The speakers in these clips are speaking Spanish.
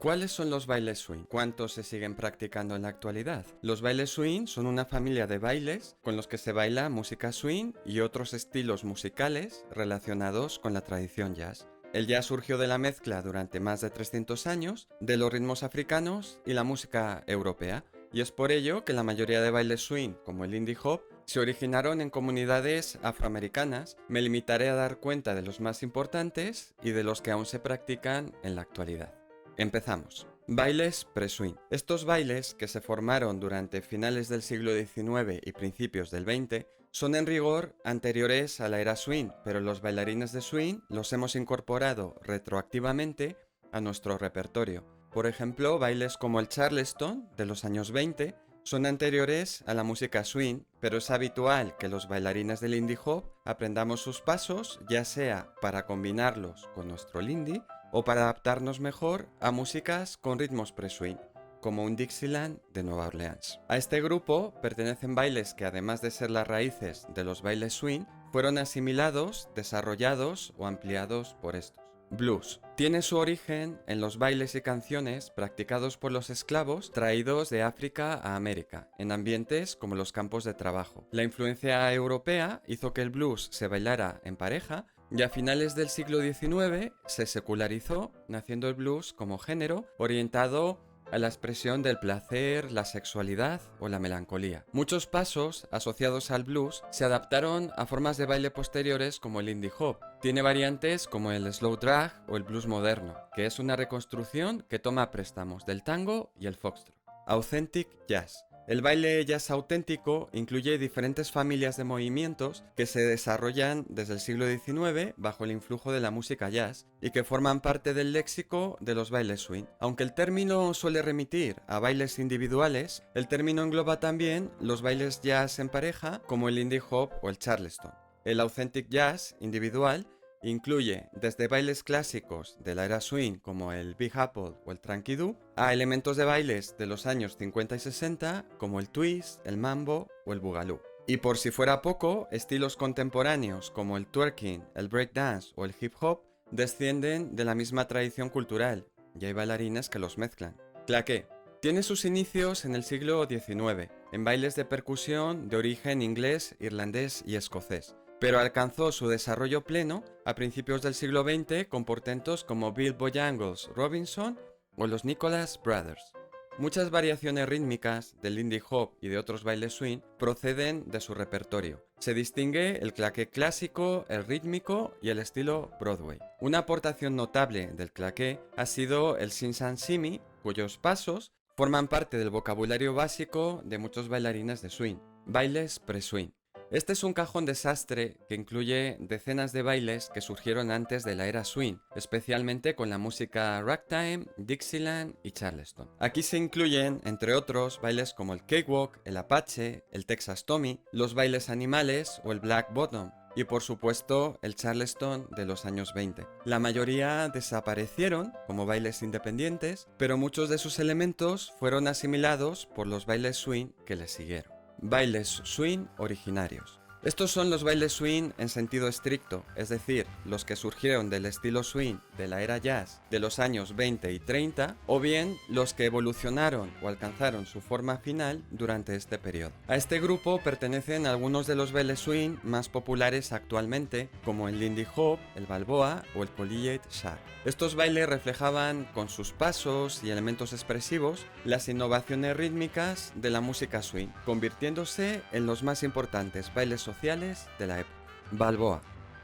¿Cuáles son los bailes swing? ¿Cuántos se siguen practicando en la actualidad? Los bailes swing son una familia de bailes con los que se baila música swing y otros estilos musicales relacionados con la tradición jazz. El jazz surgió de la mezcla durante más de 300 años de los ritmos africanos y la música europea, y es por ello que la mayoría de bailes swing, como el Lindy Hop, se originaron en comunidades afroamericanas. Me limitaré a dar cuenta de los más importantes y de los que aún se practican en la actualidad. Empezamos. Bailes pre-swing. Estos bailes, que se formaron durante finales del siglo XIX y principios del XX, son en rigor anteriores a la era swing, pero los bailarines de swing los hemos incorporado retroactivamente a nuestro repertorio. Por ejemplo, bailes como el Charleston de los años 20 son anteriores a la música swing, pero es habitual que los bailarines del Lindy Hop aprendamos sus pasos, ya sea para combinarlos con nuestro Lindy o para adaptarnos mejor a músicas con ritmos pre-swing, como un Dixieland de Nueva Orleans. A este grupo pertenecen bailes que, además de ser las raíces de los bailes swing, fueron asimilados, desarrollados o ampliados por estos. Blues. Tiene su origen en los bailes y canciones practicados por los esclavos traídos de África a América, en ambientes como los campos de trabajo. La influencia europea hizo que el blues se bailara en pareja y a finales del siglo XIX se secularizó, naciendo el blues como género orientado a la expresión del placer, la sexualidad o la melancolía. Muchos pasos asociados al blues se adaptaron a formas de baile posteriores como el Lindy Hop. Tiene variantes como el slow drag o el blues moderno, que es una reconstrucción que toma préstamos del tango y el foxtrot. Authentic Jazz. El baile jazz auténtico incluye diferentes familias de movimientos que se desarrollan desde el siglo XIX bajo el influjo de la música jazz y que forman parte del léxico de los bailes swing. Aunque el término suele remitir a bailes individuales, el término engloba también los bailes jazz en pareja como el Lindy Hop o el Charleston. El authentic jazz individual incluye desde bailes clásicos de la era swing como el Big Apple o el Tranquidou a elementos de bailes de los años 50 y 60 como el twist, el mambo o el boogaloo. Y por si fuera poco, estilos contemporáneos como el twerking, el breakdance o el hip hop descienden de la misma tradición cultural y hay bailarines que los mezclan. Claqué. Tiene sus inicios en el siglo XIX, en bailes de percusión de origen inglés, irlandés y escocés, pero alcanzó su desarrollo pleno a principios del siglo XX con portentos como Bill Bojangles Robinson o los Nicholas Brothers. Muchas variaciones rítmicas del Lindy Hop y de otros bailes swing proceden de su repertorio. Se distingue el claqué clásico, el rítmico y el estilo Broadway. Una aportación notable del claqué ha sido el Sin-San-Simi, cuyos pasos forman parte del vocabulario básico de muchos bailarines de swing. Bailes pre-swing. Este es un cajón desastre que incluye decenas de bailes que surgieron antes de la era swing, especialmente con la música ragtime, Dixieland y Charleston. Aquí se incluyen, entre otros, bailes como el cakewalk, el apache, el Texas Tommy, los bailes animales o el black bottom, y por supuesto el Charleston de los años 20. La mayoría desaparecieron como bailes independientes, pero muchos de sus elementos fueron asimilados por los bailes swing que les siguieron. Bailes swing originarios. Estos son los bailes swing en sentido estricto, es decir, los que surgieron del estilo swing de la era jazz de los años 20 y 30, o bien los que evolucionaron o alcanzaron su forma final durante este periodo. A este grupo pertenecen algunos de los bailes swing más populares actualmente, como el Lindy Hop, el Balboa o el Collegiate Shag. Estos bailes reflejaban con sus pasos y elementos expresivos las innovaciones rítmicas de la música swing, convirtiéndose en los más importantes bailes sociales de la época. Balboa.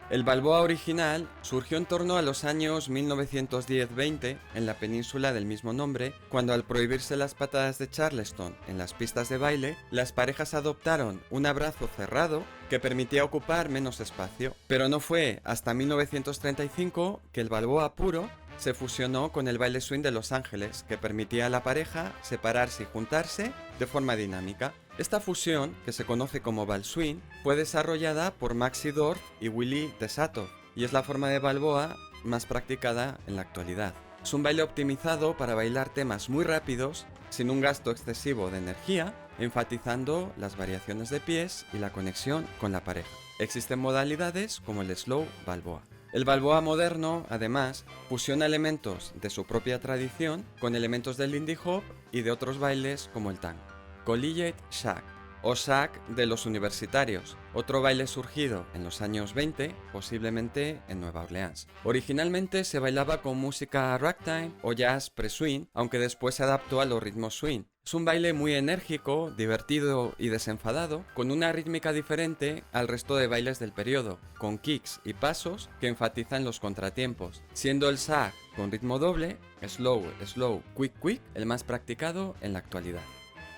El Balboa original surgió en torno a los años 1910-20 en la península del mismo nombre, cuando al prohibirse las patadas de Charleston en las pistas de baile, las parejas adoptaron un abrazo cerrado que permitía ocupar menos espacio. Pero no fue hasta 1935 que el Balboa puro se fusionó con el baile swing de Los Ángeles, que permitía a la pareja separarse y juntarse de forma dinámica. Esta fusión, que se conoce como Bal Swing, fue desarrollada por Maxi Dorf y Willy DeSato, y es la forma de Balboa más practicada en la actualidad. Es un baile optimizado para bailar temas muy rápidos, sin un gasto excesivo de energía, enfatizando las variaciones de pies y la conexión con la pareja. Existen modalidades como el Slow Balboa. El Balboa moderno, además, fusiona elementos de su propia tradición con elementos del Lindy Hop y de otros bailes como el tango. Collegiate Shack o Shack de los universitarios, otro baile surgido en los años 20, posiblemente en Nueva Orleans. Originalmente se bailaba con música ragtime o jazz pre-swing, aunque después se adaptó a los ritmos swing. Es un baile muy enérgico, divertido y desenfadado, con una rítmica diferente al resto de bailes del periodo, con kicks y pasos que enfatizan los contratiempos, siendo el Shag con ritmo doble, slow, slow, quick, quick, el más practicado en la actualidad.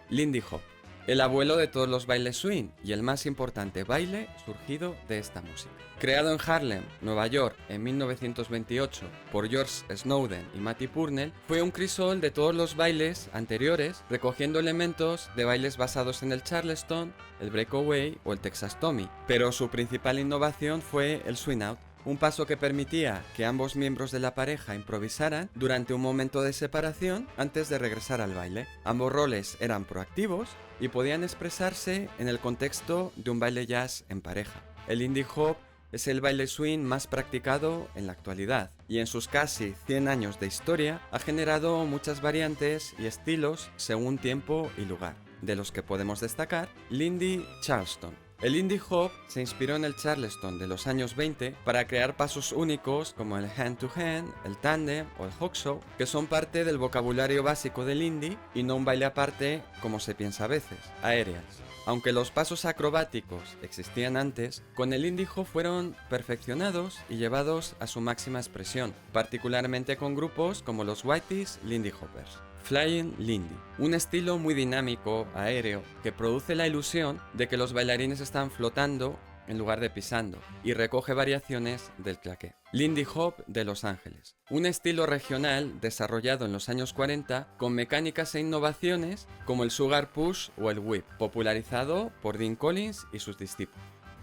Lindy Hop, el abuelo de todos los bailes swing y el más importante baile surgido de esta música. Creado en Harlem, Nueva York, en 1928 por George Snowden y Matty Purnell, fue un crisol de todos los bailes anteriores, recogiendo elementos de bailes basados en el Charleston, el Breakaway o el Texas Tommy, pero su principal innovación fue el Swing Out, un paso que permitía que ambos miembros de la pareja improvisaran durante un momento de separación antes de regresar al baile. Ambos roles eran proactivos y podían expresarse en el contexto de un baile jazz en pareja. El Lindy Hop es el baile swing más practicado en la actualidad y en sus casi 100 años de historia ha generado muchas variantes y estilos según tiempo y lugar, de los que podemos destacar Lindy Charleston. El Lindy Hop se inspiró en el Charleston de los años 20 para crear pasos únicos como el hand to hand, el tandem o el hawk show, que son parte del vocabulario básico del Lindy y no un baile aparte como se piensa a veces, aerials. Aunque los pasos acrobáticos existían antes, con el Lindy Hop fueron perfeccionados y llevados a su máxima expresión, particularmente con grupos como los Whiteys Lindy Hoppers. Flying Lindy, un estilo muy dinámico, aéreo, que produce la ilusión de que los bailarines están flotando en lugar de pisando, y recoge variaciones del claqué. Lindy Hop de Los Ángeles, un estilo regional desarrollado en los años 40 con mecánicas e innovaciones como el Sugar Push o el Whip, popularizado por Dean Collins y sus discípulos.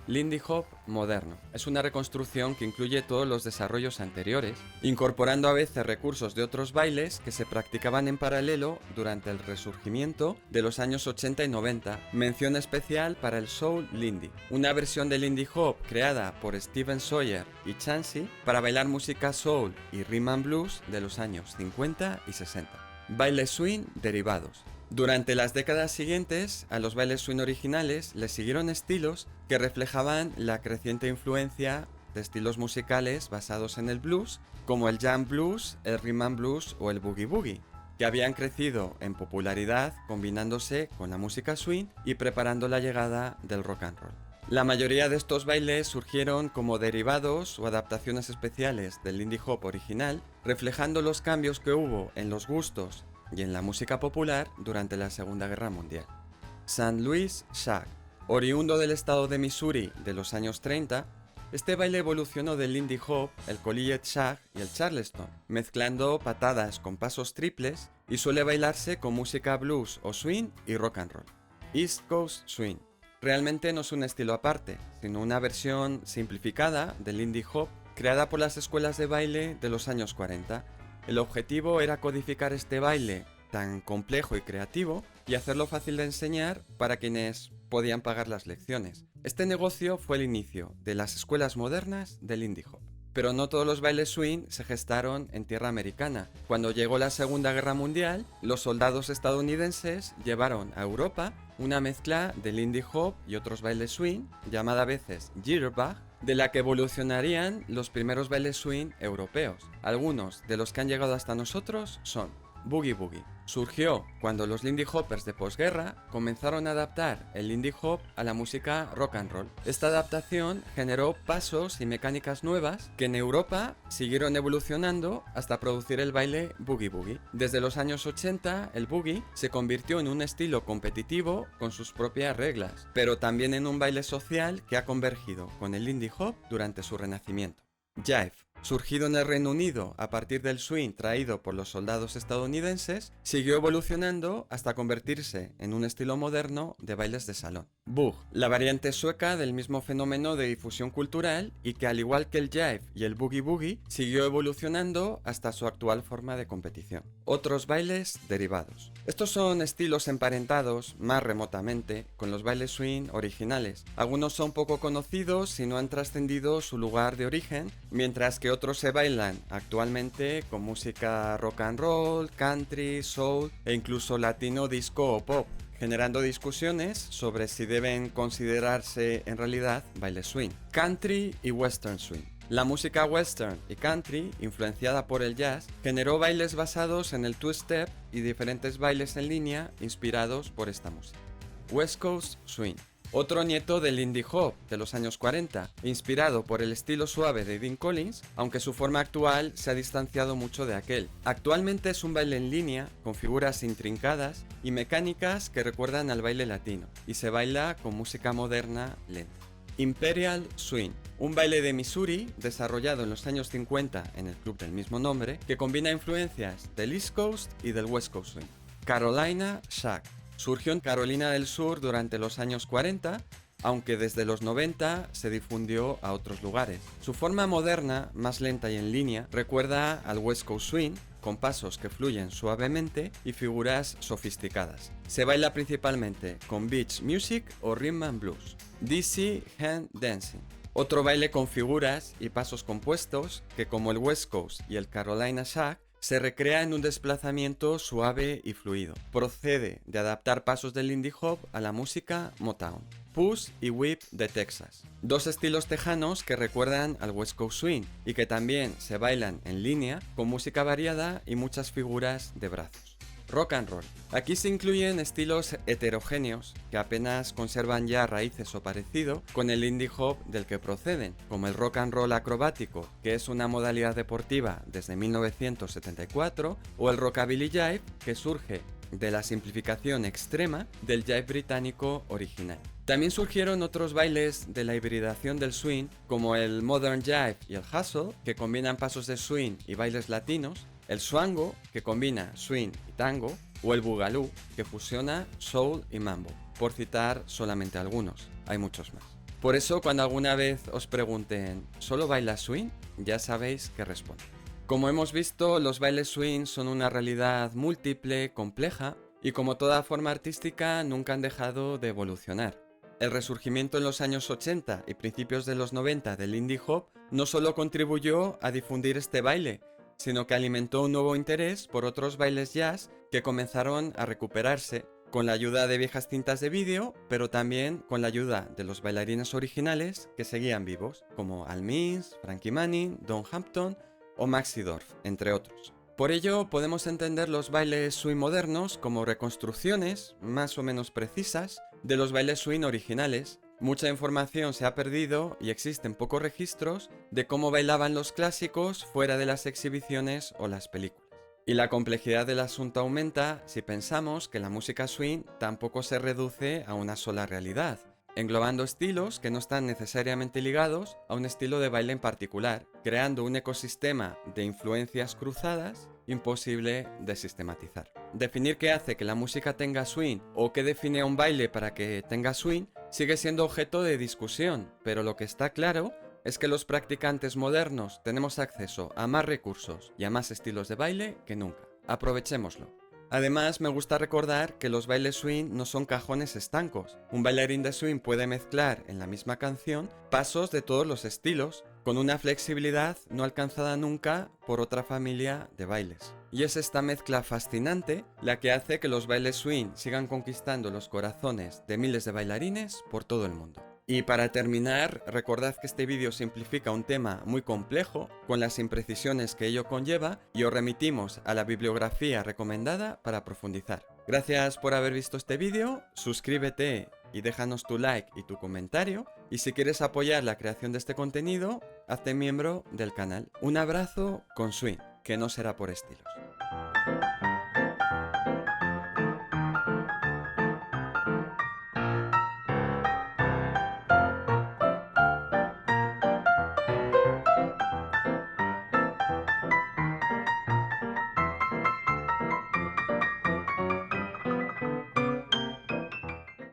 Lindy Hop moderno. Es una reconstrucción que incluye todos los desarrollos anteriores, incorporando a veces recursos de otros bailes que se practicaban en paralelo durante el resurgimiento de los años 80 y 90. Mención especial para el Soul Lindy, una versión de Lindy Hop creada por Steven Sawyer y Chansey para bailar música soul y rhythm and blues de los años 50 y 60. Bailes swing derivados. Durante las décadas siguientes, a los bailes swing originales les siguieron estilos que reflejaban la creciente influencia de estilos musicales basados en el blues, como el jam blues, el rhythm and blues o el boogie boogie, que habían crecido en popularidad combinándose con la música swing y preparando la llegada del rock and roll. La mayoría de estos bailes surgieron como derivados o adaptaciones especiales del Lindy Hop original, reflejando los cambios que hubo en los gustos y en la música popular durante la Segunda Guerra Mundial. St. Louis Shag. Oriundo del estado de Missouri de los años 30, este baile evolucionó del Lindy Hop, el Collegiate Shag y el Charleston, mezclando patadas con pasos triples y suele bailarse con música blues o swing y rock and roll. East Coast Swing. Realmente no es un estilo aparte, sino una versión simplificada del Lindy Hop creada por las escuelas de baile de los años 40. El objetivo era codificar este baile tan complejo y creativo y hacerlo fácil de enseñar para quienes podían pagar las lecciones. Este negocio fue el inicio de las escuelas modernas del Lindy Hop. Pero no todos los bailes swing se gestaron en tierra americana. Cuando llegó la Segunda Guerra Mundial, los soldados estadounidenses llevaron a Europa una mezcla de Lindy Hop y otros bailes swing, llamada a veces jitterbug, de la que evolucionarían los primeros bailes swing europeos. Algunos de los que han llegado hasta nosotros son Boogie Boogie. Surgió cuando los Lindy Hoppers de posguerra comenzaron a adaptar el Lindy Hop a la música rock and roll. Esta adaptación generó pasos y mecánicas nuevas que en Europa siguieron evolucionando hasta producir el baile Boogie Boogie. Desde los años 80, el boogie se convirtió en un estilo competitivo con sus propias reglas, pero también en un baile social que ha convergido con el Lindy Hop durante su renacimiento. Jive. surgido en el Reino Unido a partir del swing traído por los soldados estadounidenses, siguió evolucionando hasta convertirse en un estilo moderno de bailes de salón. Bug, la variante sueca del mismo fenómeno de difusión cultural y que, al igual que el jive y el boogie boogie, siguió evolucionando hasta su actual forma de competición. Otros bailes derivados. Estos son estilos emparentados más remotamente con los bailes swing originales. Algunos son poco conocidos y no han trascendido su lugar de origen, mientras que otros se bailan actualmente con música rock and roll, country, soul e incluso latino, disco o pop, generando discusiones sobre si deben considerarse en realidad bailes swing. Country y western swing. La música western y country, influenciada por el jazz, generó bailes basados en el two-step y diferentes bailes en línea inspirados por esta música. West Coast Swing. Otro nieto del indie hop de los años 40, inspirado por el estilo suave de Dean Collins, aunque su forma actual se ha distanciado mucho de aquel. Actualmente es un baile en línea, con figuras intrincadas y mecánicas que recuerdan al baile latino, y se baila con música moderna lenta. Imperial Swing, un baile de Missouri desarrollado en los años 50 en el club del mismo nombre, que combina influencias del East Coast y del West Coast Swing. Carolina Shack. Surgió en Carolina del Sur durante los años 40, aunque desde los 90 se difundió a otros lugares. Su forma moderna, más lenta y en línea, recuerda al West Coast Swing, con pasos que fluyen suavemente y figuras sofisticadas. Se baila principalmente con beach music o rhythm and blues. Dizzy Hand Dancing. Otro baile con figuras y pasos compuestos que, como el West Coast y el Carolina Shack, se recrea en un desplazamiento suave y fluido. Procede de adaptar pasos del indie hop a la música Motown. Push y Whip de Texas. Dos estilos tejanos que recuerdan al West Coast Swing y que también se bailan en línea con música variada y muchas figuras de brazos. Rock and roll. Aquí se incluyen estilos heterogéneos que apenas conservan ya raíces o parecido con el indie hop del que proceden, como el rock and roll acrobático, que es una modalidad deportiva desde 1974, o el rockabilly jive, que surge de la simplificación extrema del jive británico original. También surgieron otros bailes de la hibridación del swing, como el modern jive y el hustle, que combinan pasos de swing y bailes latinos, el swango, que combina swing y tango, o el boogaloo, que fusiona soul y mambo, por citar solamente algunos. Hay muchos más. Por eso, cuando alguna vez os pregunten ¿solo bailas swing?, ya sabéis qué responder. Como hemos visto, los bailes swing son una realidad múltiple, compleja, y como toda forma artística nunca han dejado de evolucionar. El resurgimiento en los años 80 y principios de los 90 del indie hop no solo contribuyó a difundir este baile, sino que alimentó un nuevo interés por otros bailes jazz que comenzaron a recuperarse con la ayuda de viejas cintas de vídeo, pero también con la ayuda de los bailarines originales que seguían vivos, como Al Means, Frankie Manning, Don Hampton o Maxi Dorf, entre otros. Por ello, podemos entender los bailes swing modernos como reconstrucciones, más o menos precisas, de los bailes swing originales. Mucha información se ha perdido y existen pocos registros de cómo bailaban los clásicos fuera de las exhibiciones o las películas. Y la complejidad del asunto aumenta si pensamos que la música swing tampoco se reduce a una sola realidad, englobando estilos que no están necesariamente ligados a un estilo de baile en particular, creando un ecosistema de influencias cruzadas imposible de sistematizar. Definir qué hace que la música tenga swing o qué define a un baile para que tenga swing sigue siendo objeto de discusión, pero lo que está claro es que los practicantes modernos tenemos acceso a más recursos y a más estilos de baile que nunca. Aprovechémoslo. Además, me gusta recordar que los bailes swing no son cajones estancos. Un bailarín de swing puede mezclar en la misma canción pasos de todos los estilos, con una flexibilidad no alcanzada nunca por otra familia de bailes. Y es esta mezcla fascinante la que hace que los bailes swing sigan conquistando los corazones de miles de bailarines por todo el mundo. Y para terminar, recordad que este vídeo simplifica un tema muy complejo, con las imprecisiones que ello conlleva, y os remitimos a la bibliografía recomendada para profundizar. Gracias por haber visto este vídeo, suscríbete y déjanos tu like y tu comentario, y si quieres apoyar la creación de este contenido, hazte miembro del canal. Un abrazo con swing, que no será por estilos.